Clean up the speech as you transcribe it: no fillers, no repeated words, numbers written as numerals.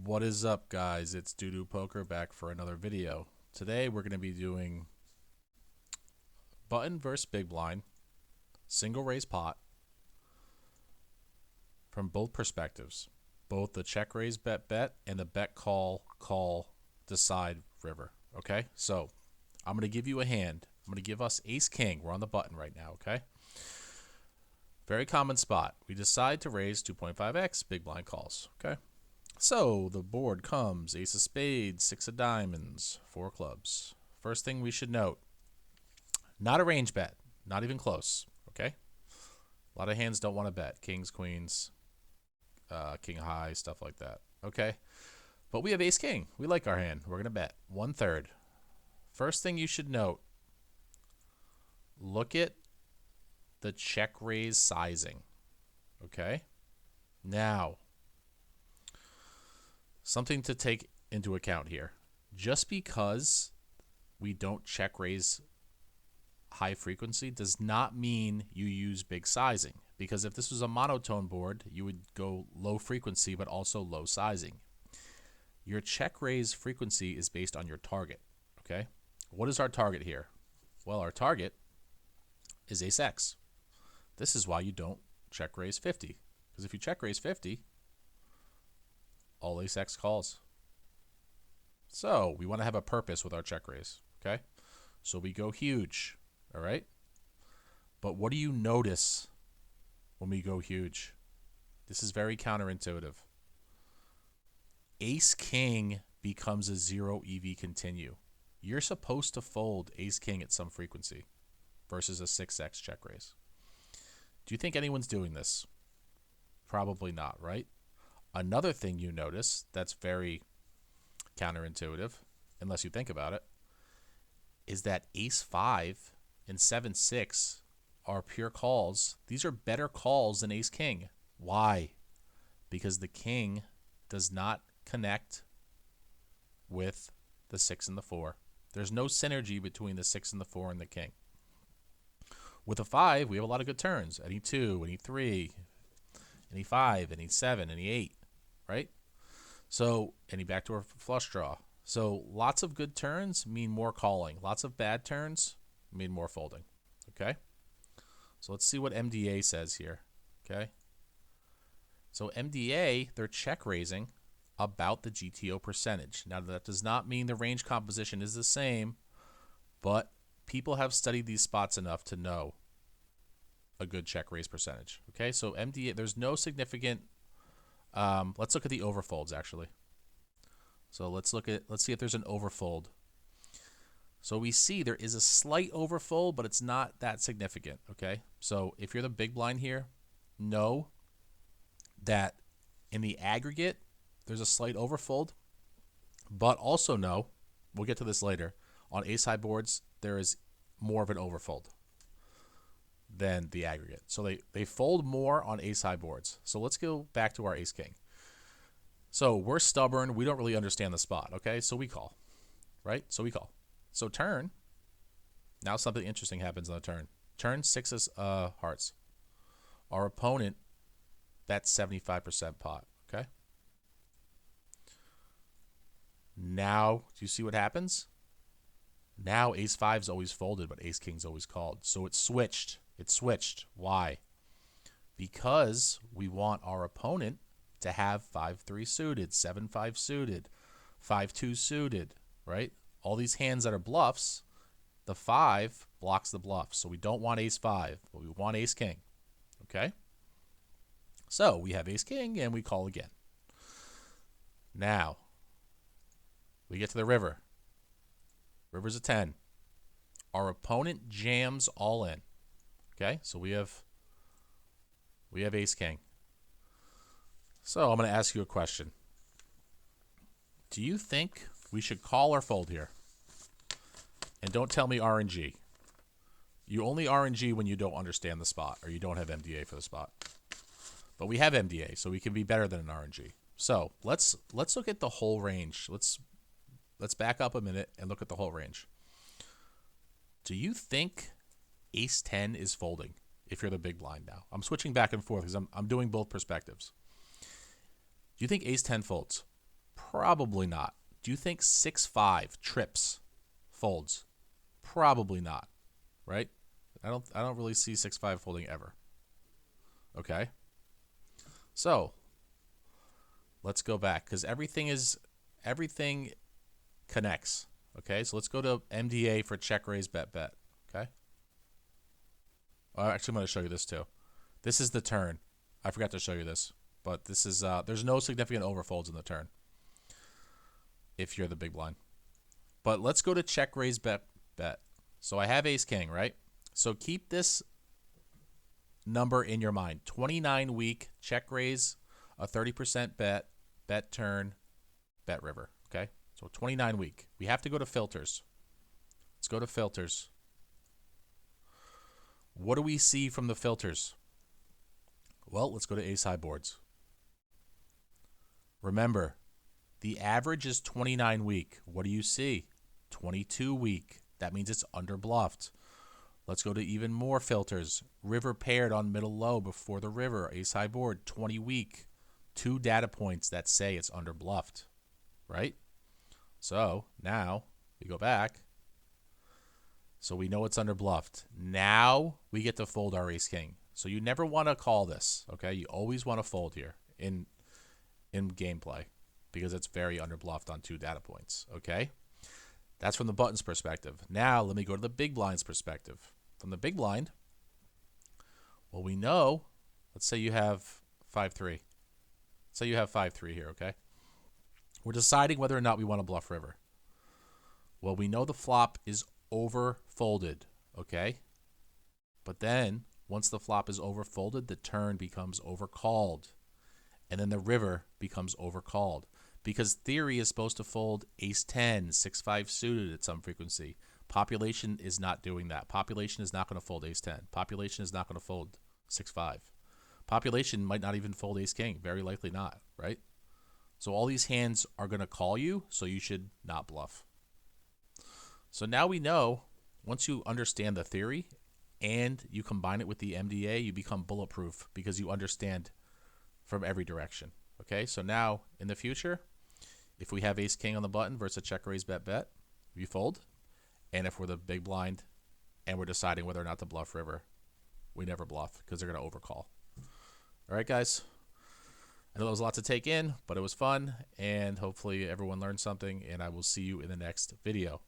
What is up, guys? It's Doodoo Poker back for another video. Today we're going to be doing button versus big blind, single raise pot from both perspectives, both the check raise bet and the bet call decide river. Okay, so I'm going to give you a hand. I'm going to give us ace king. We're on the button right now. Okay, very common spot. We decide to raise 2.5x, big blind calls. Okay. So the board comes ace of spades, six of diamonds, four clubs. First thing we should note, not a range bet, not even close, okay? A lot of hands don't want to bet, kings, queens, king high, stuff like that, okay? But we have ace king. We like our hand. We're going to bet 1/3. First thing you should note, look at the check raise sizing, okay? Now, something to take into account here. Just because we don't check raise high frequency does not mean you use big sizing. Because if this was a monotone board, you would go low frequency but also low sizing. Your check raise frequency is based on your target. Okay? What is our target here? Well, our target is ace X. This is why you don't check raise 50. Because if you check raise 50, all ace X calls. So we want to have a purpose with our check raise, okay? So we go huge, all right? But what do you notice when we go huge? This is very counterintuitive. Ace king becomes a 0 EV continue. You're supposed to fold ace king at some frequency versus a 6x check raise. Do you think anyone's doing this? Probably not, right? Another thing you notice that's very counterintuitive, unless you think about it, is that ace 5 and 7-6 are pure calls. These are better calls than ace king. Why? Because the king does not connect with the 6 and the 4. There's no synergy between the 6 and the 4 and the king. With a 5, we have a lot of good turns. Any 2, any 3, any 5, any 7, any 8. Right? So, any backdoor flush draw. So, lots of good turns mean more calling. Lots of bad turns mean more folding. Okay? So, let's see what MDA says here. Okay? So, MDA, they're check raising about the GTO percentage. Now, that does not mean the range composition is the same, but people have studied these spots enough to know a good check raise percentage. Okay? So, MDA, there's no significant. Let's look at the overfolds actually. So let's see if there's an overfold. So we see there is a slight overfold, but it's not that significant. Okay. So if you're the big blind here, know that in the aggregate there's a slight overfold, but also know, we'll get to this later, on ace high boards there is more of an overfold than the aggregate. So they fold more on ace high boards. So let's go back to our ace king. So we're stubborn. We don't really understand the spot. Okay, so we call, right? So we call. So turn. Now something interesting happens on the turn. Turn 6 hearts. Our opponent bets 75% pot. Okay. Now, do you see what happens? Now ace 5 is always folded, but ace king's always called. So it's switched. It switched. Why? Because we want our opponent to have 5-3 suited, 7-5 suited, 5-2 suited, right? All these hands that are bluffs, the 5 blocks the bluff. So we don't want ace 5, but we want ace king. Okay? So we have ace king and we call again. Now, we get to the river. River's a 10. Our opponent jams all in. Okay, so we have ace king. So I'm going to ask you a question. Do you think we should call or fold here? And don't tell me RNG. You only RNG when you don't understand the spot or you don't have MDA for the spot. But we have MDA, so we can be better than an RNG. So let's look at the whole range. Let's back up a minute and look at the whole range. Do you think ace 10 is folding if you're the big blind now? I'm switching back and forth because I'm doing both perspectives. Do you think ace 10 folds? Probably not. Do you think 6-5 trips folds? Probably not, right? I don't really see 6-5 folding ever. Okay. So, let's go back because everything connects. Okay? So, let's go to MDA for check raise bet bet, okay? Oh, actually, I'm going to show you this too. This is the turn. I forgot to show you this, but this is there's no significant overfolds in the turn if you're the big blind. But let's go to check raise bet bet. So I have ace king, right? So keep this number in your mind. 29 week check raise, a 30% bet, bet turn, bet river, okay? So 29 week. We have to go to filters. Let's go to filters. What do we see from the filters? Well, let's go to ace high boards. Remember, the average is 29 week. What do you see? 22 week. That means it's under bluffed. Let's go to even more filters. River paired on middle low before the river. Ace high board, 20 week. 2 data points that say it's under bluffed, right? So now we go back. So we know it's under bluffed. Now we get to fold our ace king. So you never want to call this, okay? You always want to fold here in gameplay because it's very under bluffed on 2 data points, okay? That's from the button's perspective. Now let me go to the big blind's perspective. From the big blind, well, we know, let's say you have 5-3. Let's say you have 5-3 here, okay? We're deciding whether or not we want to bluff river. Well, we know the flop is overfolded, okay? But then once the flop is overfolded, the turn becomes overcalled. And then the river becomes overcalled. Because theory is supposed to fold ace-10, 6-5 suited at some frequency. Population is not doing that. Population is not going to fold ace-10. Population is not going to fold 6-5. Population might not even fold ace-king. Very likely not, right? So all these hands are going to call you, so you should not bluff. So now we know, once you understand the theory and you combine it with the MDA, you become bulletproof because you understand from every direction. Okay, so now in the future, if we have ace king on the button versus a check raise bet bet, we fold. And if we're the big blind and we're deciding whether or not to bluff river, we never bluff because they're going to overcall. All right, guys. I know there was a lot to take in, but it was fun, and hopefully everyone learned something, and I will see you in the next video.